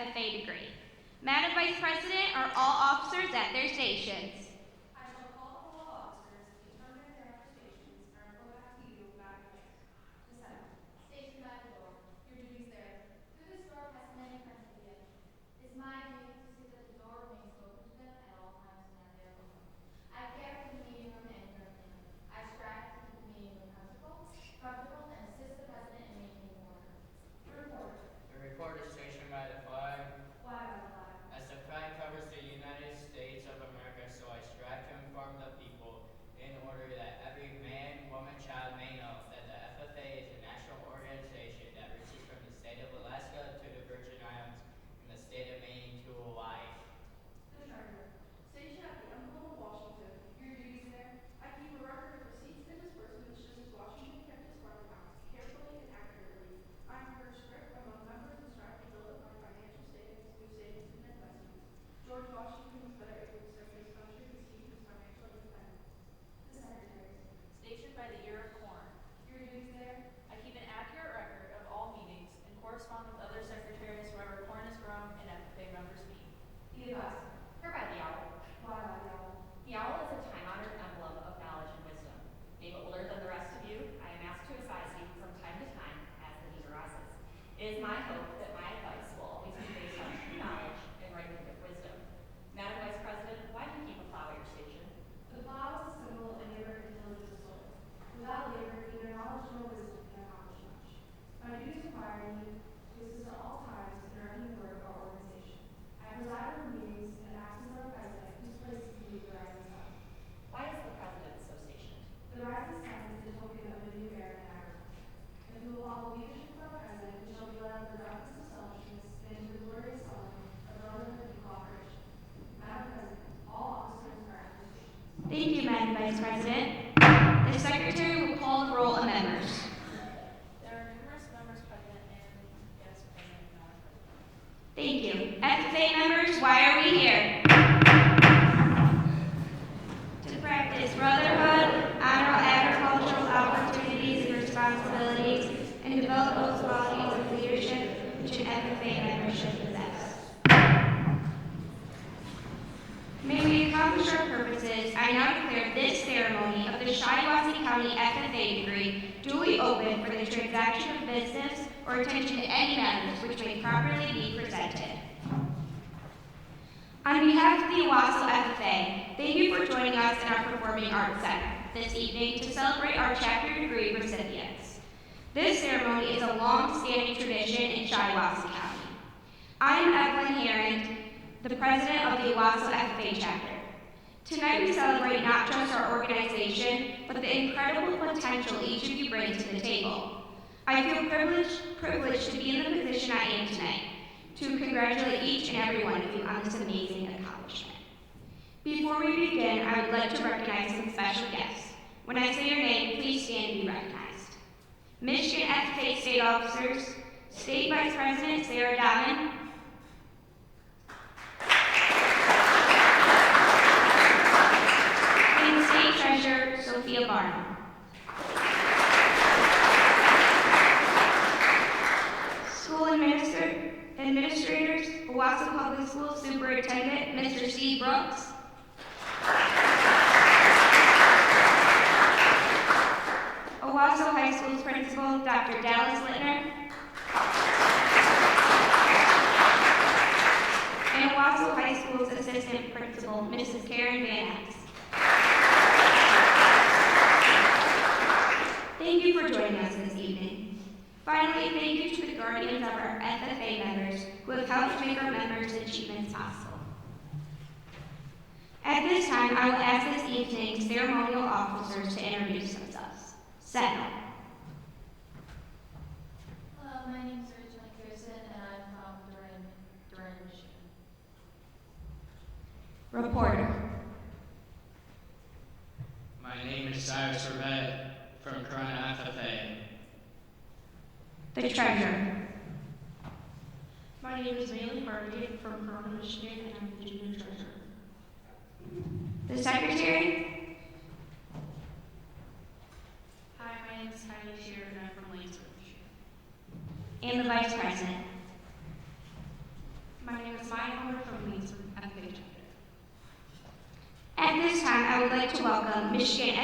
FFA degree. Madam Vice President, are all officers at their stations? I shall call all officers to determine if they are at their stations and report back to you, Madam Vice. The Senate. Stationed by the door. Your duties there. Through this door pass many friends of the edge. It is my duty to see that the door remains open to them at all times and that they are welcome. I care for the meeting room and your family. I strive to keep the meeting room comfortable, and assist the President in maintaining order. Your report. The report is stationed by the flag. Fly by the flag. As the flag covers the United States of America, so I strive to inform the people in order that every man, woman, child may know that the FFA is a national organization that reaches from the state of Alaska to the Virgin Islands and the state of Maine to Hawaii. The Treasurer. Stationed at the Emblem of Washington. Your duties there. I keep a record of receipts and disbursements just as Washington kept his farm accounts, carefully and accurately. I encourage thrift among members and strive to build up my financial savings through savings and investments. George Washington was better able to serve his country because he was financial independent. The Secretary. Stationed by the ear of corn. Your duties there. I keep an accurate record of all meetings and correspond with other secretaries wherever corn is grown and FFA members meet. The Advisor. Her by the owl. Fly by the owl. The owl is a time-honored emblem of knowledge and wisdom. Being older than the rest of you, I am asked to advise you from time to time as the need arises. It is my hope that my advice will always be based on true knowledge and regular wisdom. Madam Vice President, why do you keep a plow at your station? The plow is a symbol and labor and tillage of soil. Without labor, neither knowledge nor wisdom can accomplish much. My duties require me to assist at all times in running the work of our organization. I preside over meetings in the absence of a president whose place is to be the rising sun. Why is the President so stationed? The rising sun is the token of a new era in agriculture. If we will follow the leadership of our president, we shall be led out of the darkness of selfishness and into the glorious sun of brotherhood and cooperation. Madam President, all officers are at their stations. Thank you, Madam Vice President. The Secretary will call the roll of members. There are numerous members present and yes, President, Madam President. Thank you. FFA members, why are we here? To practice brotherhood, honor agricultural opportunities and responsibilities, and develop those qualities of leadership which an FFA member should possess. May we accomplish our purposes, I now declare this ceremony of the Shiawassee County FFA degree duly open for the transaction of business or attention to any matters which may properly be presented. On behalf of the Owosso FFA, thank you for joining us in our Performing Arts Center this evening to celebrate our chapter degree recipients. This ceremony is a long-standing tradition in Shiawassee County. I am Evelyn Herron, the president of the Owosso FFA chapter. Tonight we celebrate not just our organization, but the incredible potential each of you bring to the table. I feel privileged to be in the position I am tonight, to congratulate each and every one of you on this amazing accomplishment. Before we begin, I would like to recognize some special guests. When I say your name, please stand and be recognized. Michigan FFA State Officers, State Vice President Sarah Dahman, and State Treasurer Sophia Barnum. School administrators, Owosso Public Schools Superintendent Mr. Steve Brooks, Owosso High School's Principal Dr. Dallas Littner, and Owosso High School's Assistant Principal Mrs. Karen Van Hess. Thank you for joining us this evening. Finally, thank you to the guardians of our FFA members who have helped make our members' achievements possible. At this time, I will ask this evening's ceremonial officers to introduce themselves. Sentinel. Hello, my name is Rachel McPherson and I'm from Durham, Michigan. Reporter. My name is Cyrus Servet from Corona FFA. The Treasurer. My name is Bailey Hargate from Corona, Michigan, and I'm the Junior Treasurer. The Secretary. Hi, my name is Kylie Shear, and I'm from Lanesboro, Michigan. And the Vice President. My name is Maya Howard from Leeds from FFA chapter. At this time, I would like to welcome Michigan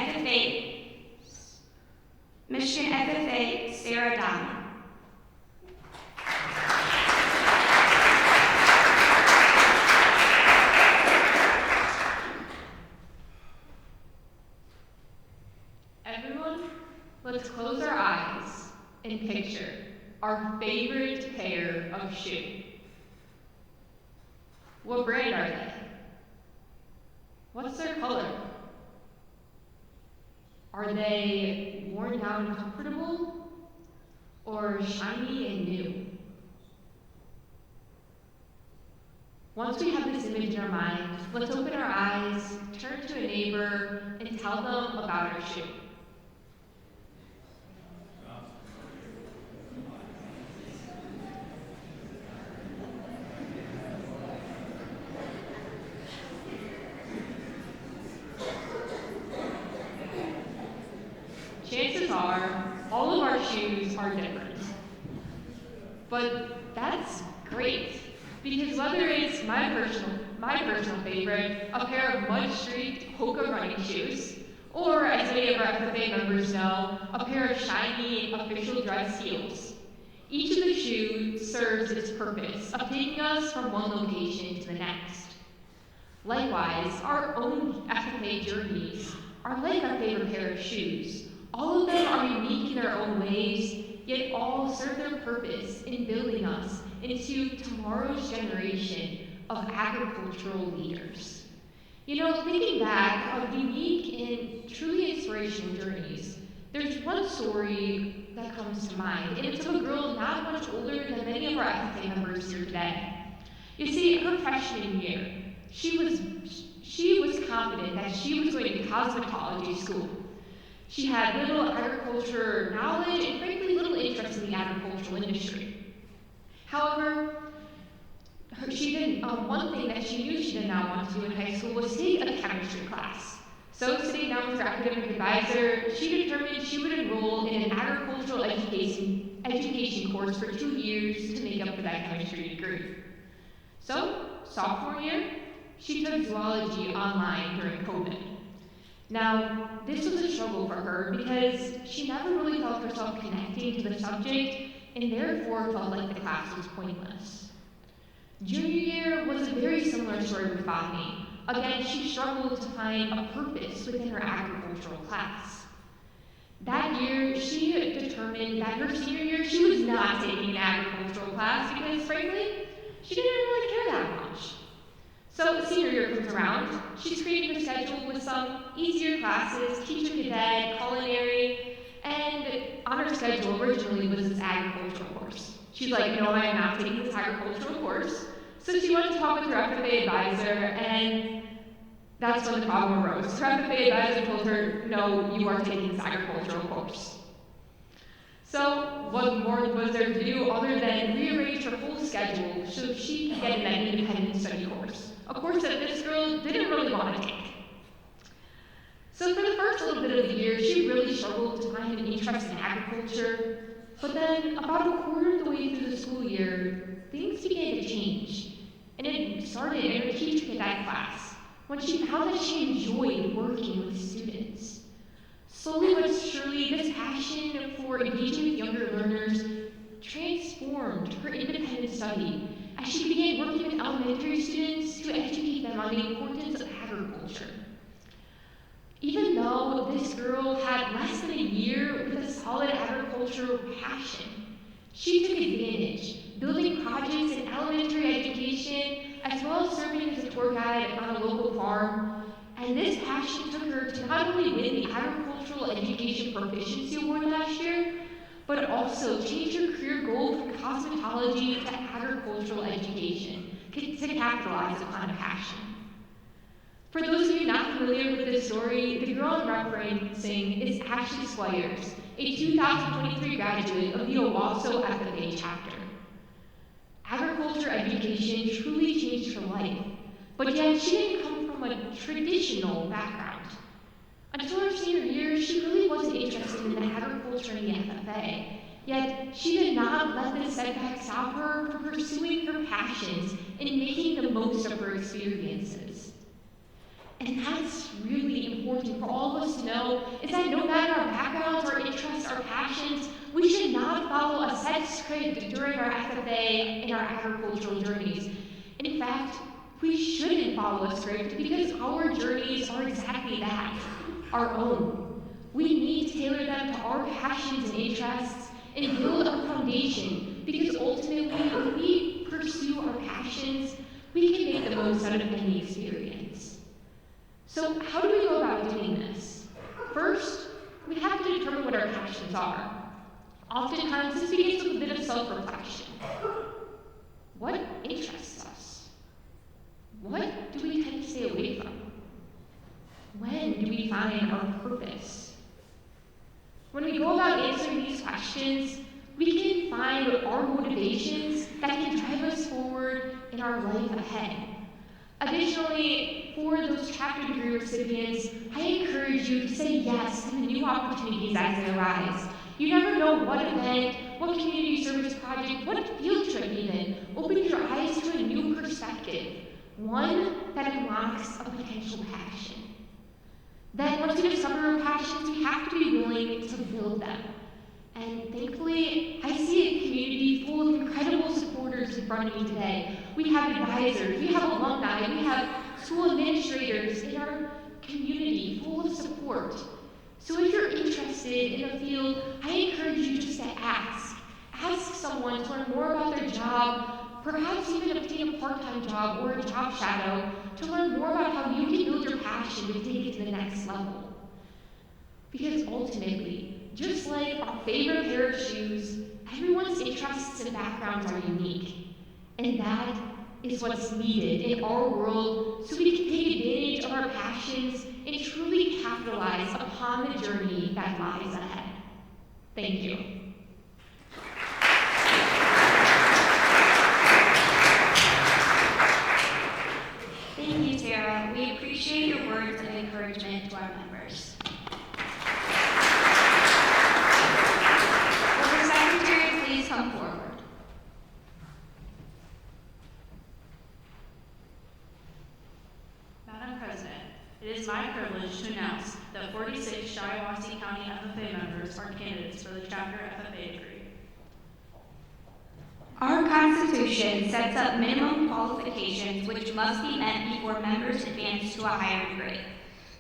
FFA Sarah Donnelly. Everyone, let's close our eyes and picture our favorite pair of shoes. What brand are they? What's their color? Are they worn down and comfortable, or shiny and new? Once we have this image in our mind, let's open our eyes, turn to a neighbor, and tell them about our shoe. Chances are, all of our shoes are different. But that's great, because whether it's my personal favorite, a pair of Mud Street Hoka running shoes, or as many of our FFA members know, a pair of shiny official dress heels, each of the shoes serves its purpose of taking us from one location to the next. Likewise, our own FFA journeys are like our favorite pair of shoes. All of them are unique in their own ways, yet all serve their purpose in building us into tomorrow's generation of agricultural leaders. You know, thinking back of unique and truly inspirational journeys, there's one story that comes to mind, and it's of a girl not much older than many of our FFA members here today. You see, her freshman year, she was confident that she was going to cosmetology school. She had little agriculture knowledge and frankly little interest in the agricultural industry. However, one thing that she knew she did not want to do in high school was take a chemistry class. So sitting down with her academic advisor, she determined she would enroll in an agricultural education course for 2 years to make up for that chemistry degree. So, sophomore year, she took zoology online during COVID. Now, this was a struggle for her because she never really felt herself connecting to the subject and therefore felt like the class was pointless. Junior year was a very similar story with botany. Again, she struggled to find a purpose within her agricultural class. That year, she determined that her senior year, she was not taking an agricultural class because, frankly, she didn't really care that much. So senior year comes around, she's creating her schedule with some easier classes, teacher cadet, culinary, and on her schedule originally was this agricultural course. She's like, no, I am not taking this agricultural course. So she went to talk with her FFA advisor, and that's when the problem arose. Her FFA advisor told her, no, you are taking this agricultural course. So what more was there to do other than rearrange her whole schedule so she could get in that independent study course, a course that this girl didn't really want to take. So for the first little bit of the year, she really struggled to find an interest in agriculture, but then about a quarter of the way through the school year, things began to change. And it started in her teacher cadet class, when she found that she enjoyed working with students. Slowly but surely, this passion for engaging with younger learners transformed her independent study as she began working with elementary students to educate them on the importance of agriculture. Even though this girl had less than a year with a solid agricultural passion, she took advantage, building projects in elementary education, as well as serving as a tour guide on a local farm. And this passion took her to not only win the Agricultural Education Proficiency Award last year, but also change her career goal from cosmetology to agricultural education to capitalize upon a passion. For those of you not familiar with this story, the girl I'm referencing is Ashley Squires, a 2023 graduate of the Owosso FFA chapter. Agriculture education truly changed her life, but yet she didn't come from a traditional background. Until her senior year, she really wasn't interested in the agriculture and the FFA, Yet, she did not let this setback stop her from pursuing her passions and making the most of her experiences. And that's really important for all of us to know, is that no matter our backgrounds, our interests, our passions, we should not follow a set script during our FFA and our agricultural journeys. In fact, we shouldn't follow a script because our journeys are exactly that, our own. We need to tailor them to our passions and interests and build a foundation, because ultimately, if we pursue our passions, we can make the most out of any experience. So how do we go about doing this? First, we have to determine what our passions are. Oftentimes, this begins with a bit of self-reflection. What interests us? What do we tend to stay away from? When do we find our purpose? When we go about answering these questions, we can find our motivations that can drive us forward in our life ahead. Additionally, for those chapter degree recipients, I encourage you to say yes to the new opportunities as they arise. You never know what event, what community service project, what field trip even opens your eyes to a new perspective, one that unlocks a potential passion. Then once we discover our passions, we have to be willing to build them. And thankfully, I see a community full of incredible supporters in front of me today. We have advisors, we have alumni, we have school administrators in our community full of support. So if you're interested in a field, I encourage you just to ask. Ask someone to learn more about their job, perhaps even obtain a part-time job or a job shadow to learn more about how you can build your passion to take it to the next level. Because ultimately, just like our favorite pair of shoes, everyone's interests and backgrounds are unique. And that is what's needed in our world so we can take advantage of our passions and truly capitalize upon the journey that lies ahead. Thank you. Thank you, Sarah. We appreciate your words of encouragement to our members. Will the secretary please come forward? Madam President, it is my privilege to announce that 46 Shiawassee County FFA members are candidates for the chapter FFA degree. Our Constitution sets up minimum qualifications which must be met before members advance to a higher degree.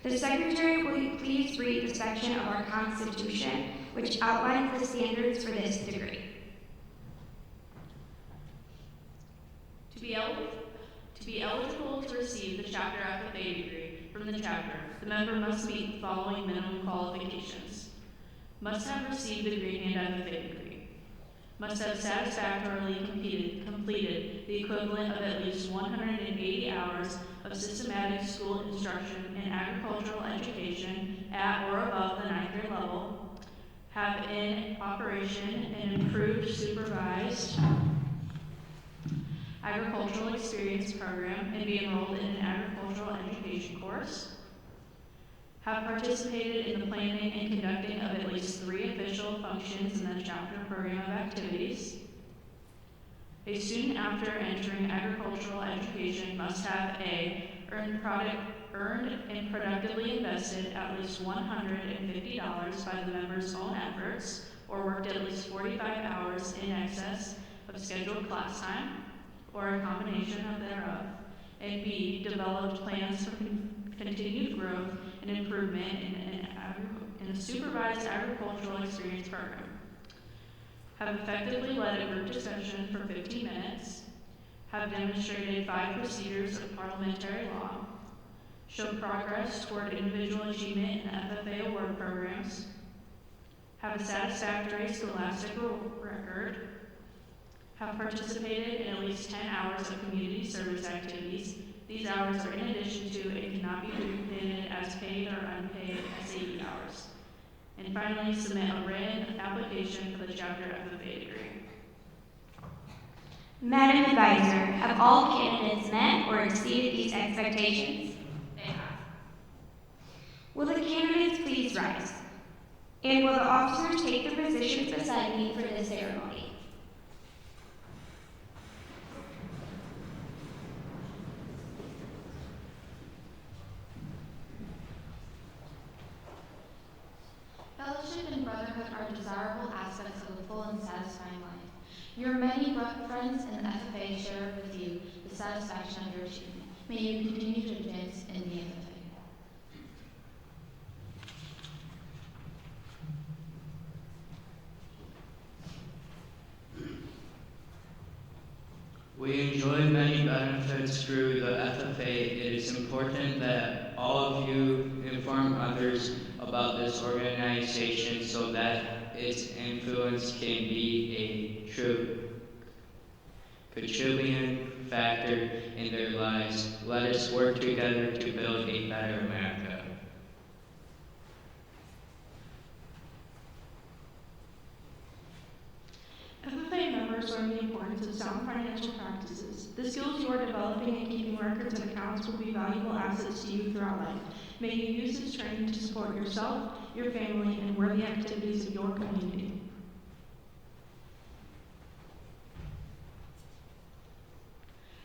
The Secretary will please read the section of our Constitution which outlines the standards for this degree. To be eligible to receive the chapter FFA degree from the chapter, the member must meet the following minimum qualifications. Must have received the Green Hand FFA degree. Must have satisfactorily completed the equivalent of at least 180 hours of systematic school instruction in agricultural education at or above the 9th grade level, have in operation an improved supervised agricultural experience program and be enrolled in an agricultural education course, have participated in the planning and conducting of at least 3 official functions in the chapter program of activities. A student after entering agricultural education must have a earned and productively invested at least $150 by the member's own efforts or worked at least 45 hours in excess of scheduled class time or a combination of thereof, and B, developed plans for continued growth and improvement in a supervised agricultural experience program. Have effectively led a group discussion for 15 minutes. Have demonstrated 5 procedures of parliamentary law. Show progress toward individual achievement in FFA award programs. Have a satisfactory scholastic record. Have participated in at least 10 hours of community service activities. These hours are in addition to and cannot be duplicated as paid or unpaid SAE hours. And finally, submit a written application for the chapter FFA degree. Madam Advisor, have all candidates met or exceeded these expectations? They have. Will the candidates please rise? And will the officers take their positions beside me for this ceremony? Fellowship and brotherhood are desirable aspects of a full and satisfying life. Your many friends in the FFA share with you the satisfaction of your achievement. May you continue to advance in the FFA. We enjoy many benefits through the FFA. It is important that all of you inform others about this organization so that its influence can be a true contributing factor in their lives. Let us work together to build a better America. FFA members learn the importance of sound financial practices. The skills you are developing and keeping records and accounts will be valuable assets to you throughout life. May you use this training to support yourself, your family, and worthy activities of your community.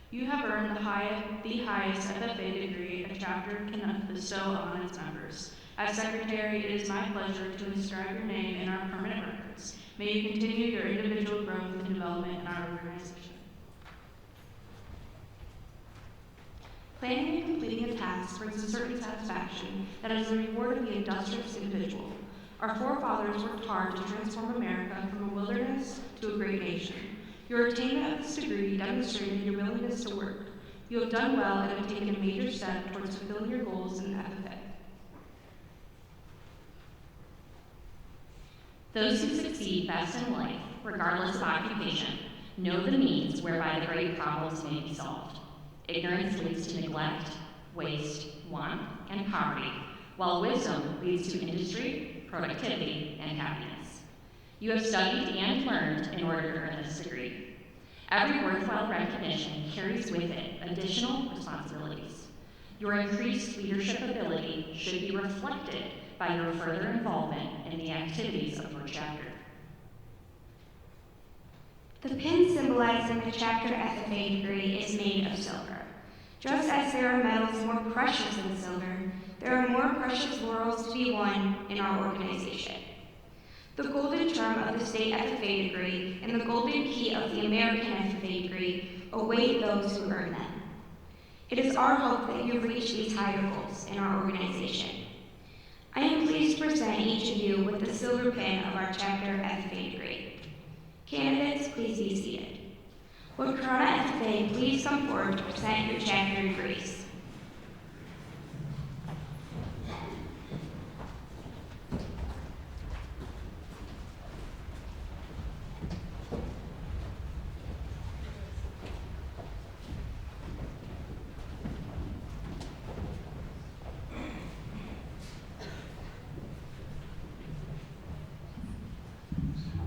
You have earned the highest FFA degree a chapter can bestow on its members. As Secretary, it is my pleasure to inscribe your name in our permanent records. May you continue your individual growth and development in our organization. Planning and completing a task brings a certain satisfaction that is the reward of the industrious individual. Our forefathers worked hard to transform America from a wilderness to a great nation. Your attainment of this degree demonstrated your willingness to work. You have done well and have taken a major step towards fulfilling your goals in the FFA. Those who succeed best in life, regardless of occupation, know the means whereby the great problems may be solved. Ignorance leads to neglect, waste, want, and poverty, while wisdom leads to industry, productivity, and happiness. You have studied and learned in order to earn this degree. Every worthwhile recognition carries with it additional responsibilities. Your increased leadership ability should be reflected by your further involvement in the activities of your chapter. The pin symbolizing the chapter FFA degree is made of silver. Just as there are metals more precious than silver, there are more precious laurels to be won in our organization. The golden term of the state FFA degree and the golden key of the American FFA degree await those who earn them. It is our hope that you reach these higher goals in our organization. I am pleased to present each of you with the silver pin of our chapter FFA degree. Candidates, please be seated. Would Corona FFA please come forward to present your chapter degrees?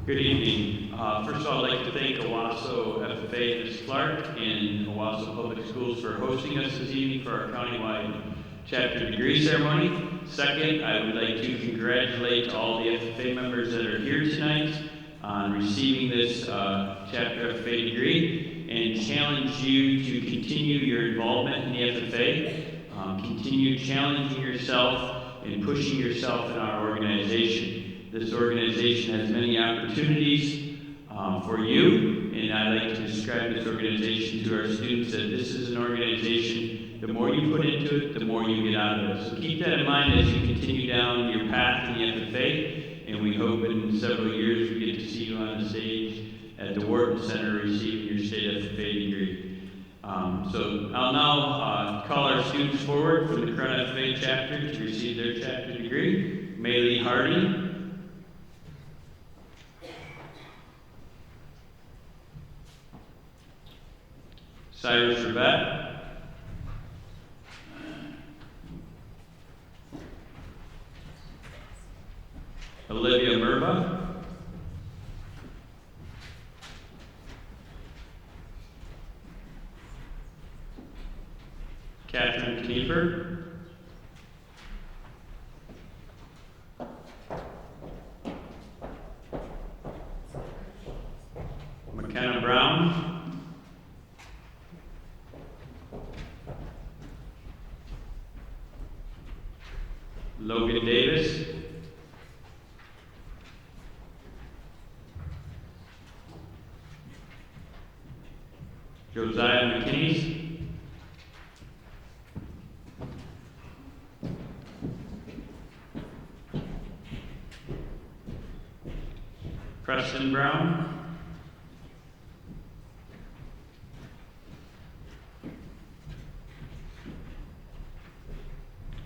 Good evening. First of all, I'd like to thank Owosso FFA, Ms. Clark, and Owosso Public Schools for hosting us this evening for our countywide chapter degree ceremony. Second, I would like to congratulate all the FFA members that are here tonight on receiving this chapter FFA degree and challenge you to continue your involvement in the FFA, continue challenging yourself and pushing yourself in our organization. This organization has many opportunities for you, and I like to describe this organization to our students that this is an organization, the more you put into it, the more you get out of it. So keep that in mind as you continue down your path in the FFA, and we hope in several years we get to see you on the stage at the Wharton Center receiving your state FFA degree. So I'll now call our students forward from the Corona FFA chapter to receive their chapter degree. Maylee Hardy, Cyrus Rabette, Olivia Merva, Catherine Kniefer, Logan Davis. Josiah McKinney. Preston Brown.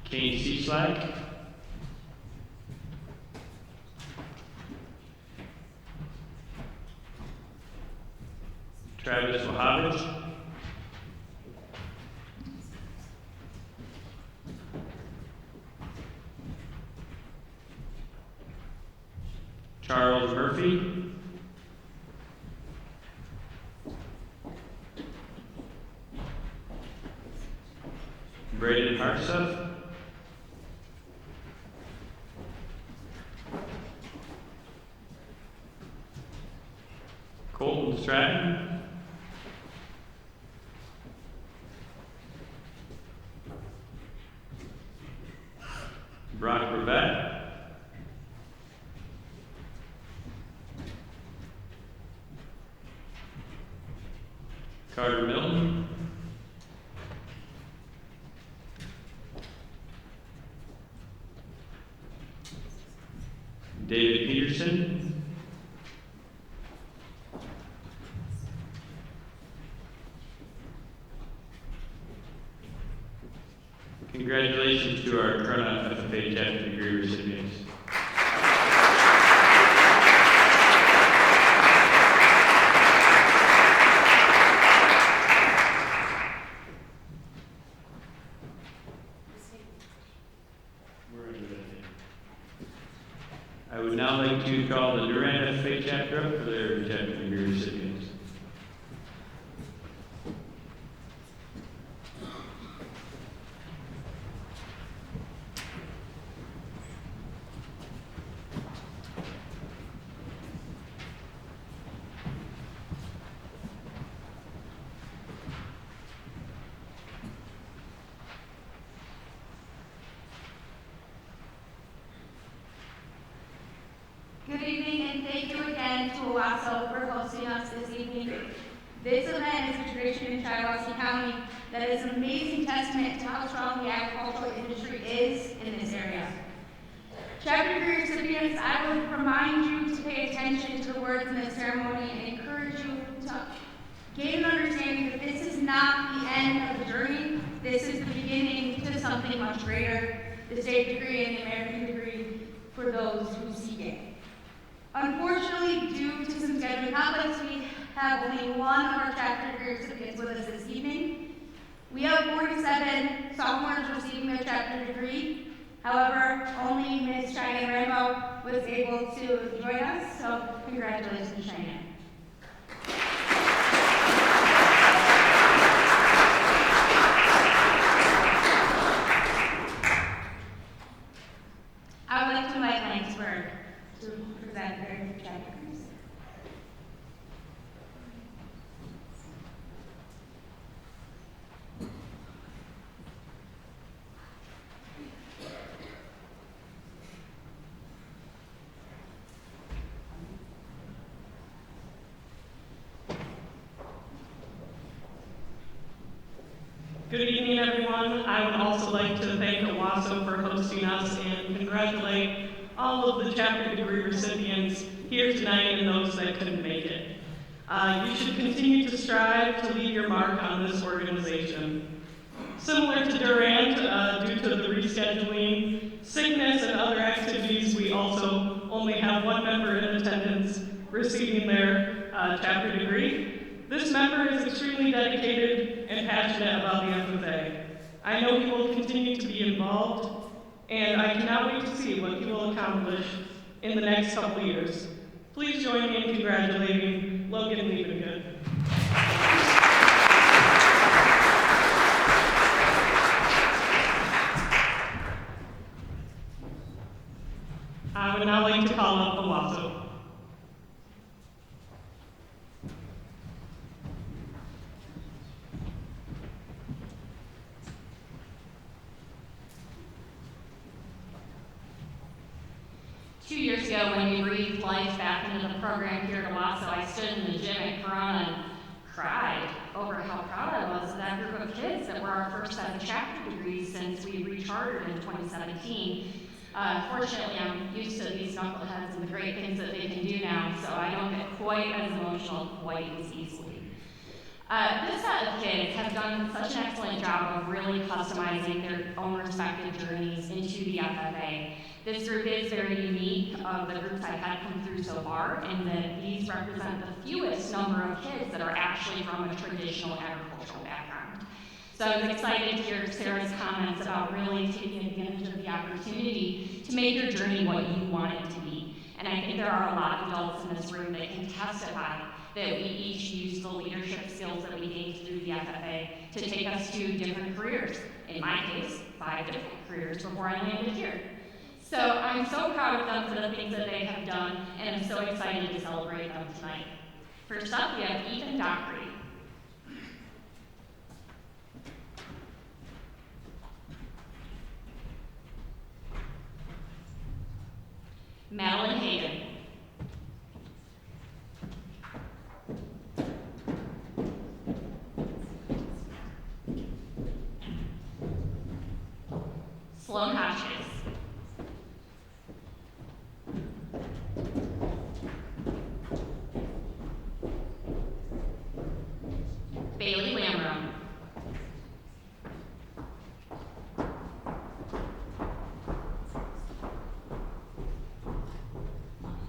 Kane Cieslak. Travis Wahavich. Charles Murphy. Braden Hartsuff. Colton Stratton. Brock Rivette. Carter Milton. David Peterson. Congratulations to our Corona FFA chapter degree recipients. I would now like to call the Durant FFA chapter up for their chapter degree recipients. Good evening, and thank you again to Owosso for hosting us this evening. This event is a tradition in Shiawassee County that is an amazing testament to how strong the agricultural industry is in this area. Chapter degree recipients, I would remind you to pay attention to the words in this ceremony and encourage you to gain an understanding that this is not the end of the journey. This is the beginning to something much greater, the state degree and the American degree for those who seek it. Unfortunately, due to some scheduling conflicts, we have only one of our chapter degree recipients with us this evening. We have 47 sophomores receiving their chapter degree. However, only Ms. Cheyenne Rambo was able to join us, so congratulations, Cheyenne. I would like to invite Langsberg to present their chapter degrees. Good evening, everyone. I would also like to thank Owosso for hosting us and congratulate all of the chapter degree recipients here tonight and those that couldn't make it. You should continue to strive to leave your mark on this organization. Similar to Durant, due to the rescheduling, sickness, and other activities, we also only have one member in attendance receiving their chapter degree. This member is extremely dedicated and passionate about the FFA. I know he will continue to be involved, and I cannot wait to see what he will accomplish in the next couple of years. Please join me in congratulating Logan Liebengood. I would now like to call up Owosso. 2 years ago, when we breathed life back into the program here at Owosso, I stood in the gym at Corona and cried over how proud I was of that group of kids that were our first set of chapter degrees since we rechartered in 2017. Fortunately, I'm used to these knuckleheads and the great things that they can do now, so I don't get quite as emotional quite as easily. This set of kids have done such an excellent job of really customizing their own respective journeys into the FFA. This group is very unique of the groups I've had come through so far, in that these represent the fewest number of kids that are actually from a traditional agricultural background. So I was excited to hear Sarah's comments about really taking advantage of the opportunity to make your journey what you want it to be. And I think there are a lot of adults in this room that can testify that we each use the leadership skills that we gained through the FFA to take us to different careers. In my case, 5 different careers before I landed here. So I'm so proud of them for the things that they have done, and I'm so excited to celebrate them tonight. First up, we have Ethan Dockery. Madeline Hagan. Sloan Hotchkiss. Bailey Lamro.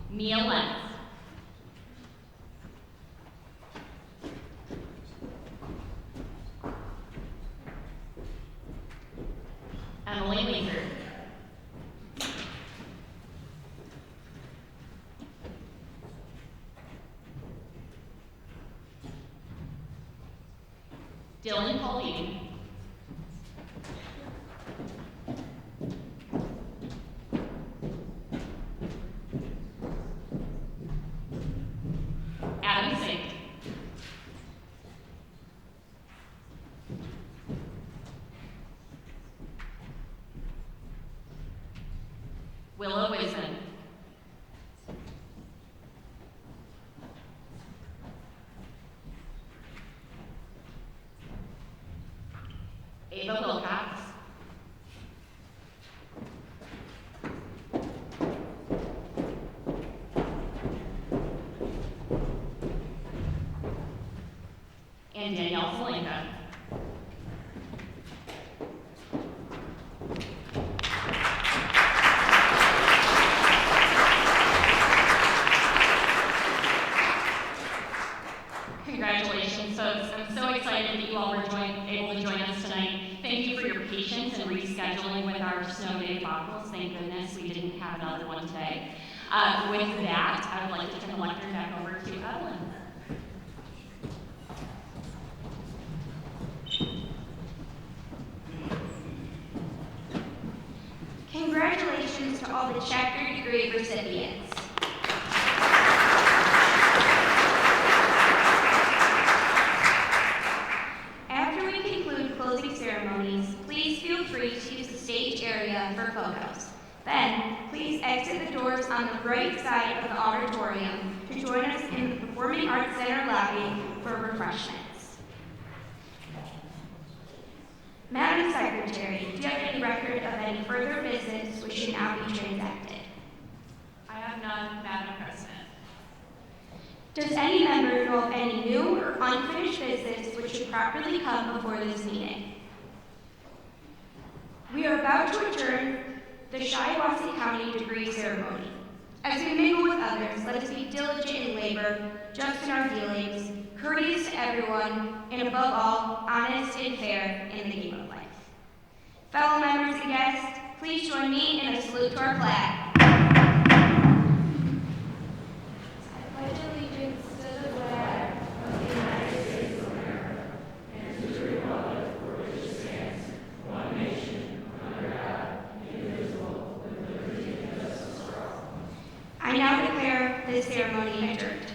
Mia Lenz. Emily Linker. Dylan Pauline. Adam Sink. Willow Wisman. Ava Wilcox. And Danielle Salenka. Congratulations, folks. I'm so excited that you all were able to join us tonight. Thank you for your patience in rescheduling with our snow day debacles. Thank goodness we didn't have another one today. With that, I would like to turn the lectern back over to Evelyn. Congratulations to all the chapter degree recipients. After we conclude closing ceremonies, please feel free to use the stage area for photos. Then, please exit the doors on the right side of the auditorium to join us in the Performing Arts Center lobby for refreshments. Madam Secretary, do you have any record of any further business which should now be transacted? I have none, Madam President. Does any member know of any new or unfinished business which should properly come before this meeting? We are about to adjourn the Shiawassee County degree ceremony. As we mingle with others, let us be diligent in labor, just in our dealings, courteous to everyone, and above all, honest and fair in the game of life. Fellow members and guests, please join me in a salute to our flag. I pledge allegiance to the flag of the United States of America and to the republic for which it stands, one nation, under God, indivisible, with liberty and justice for all. I now declare this ceremony adjourned.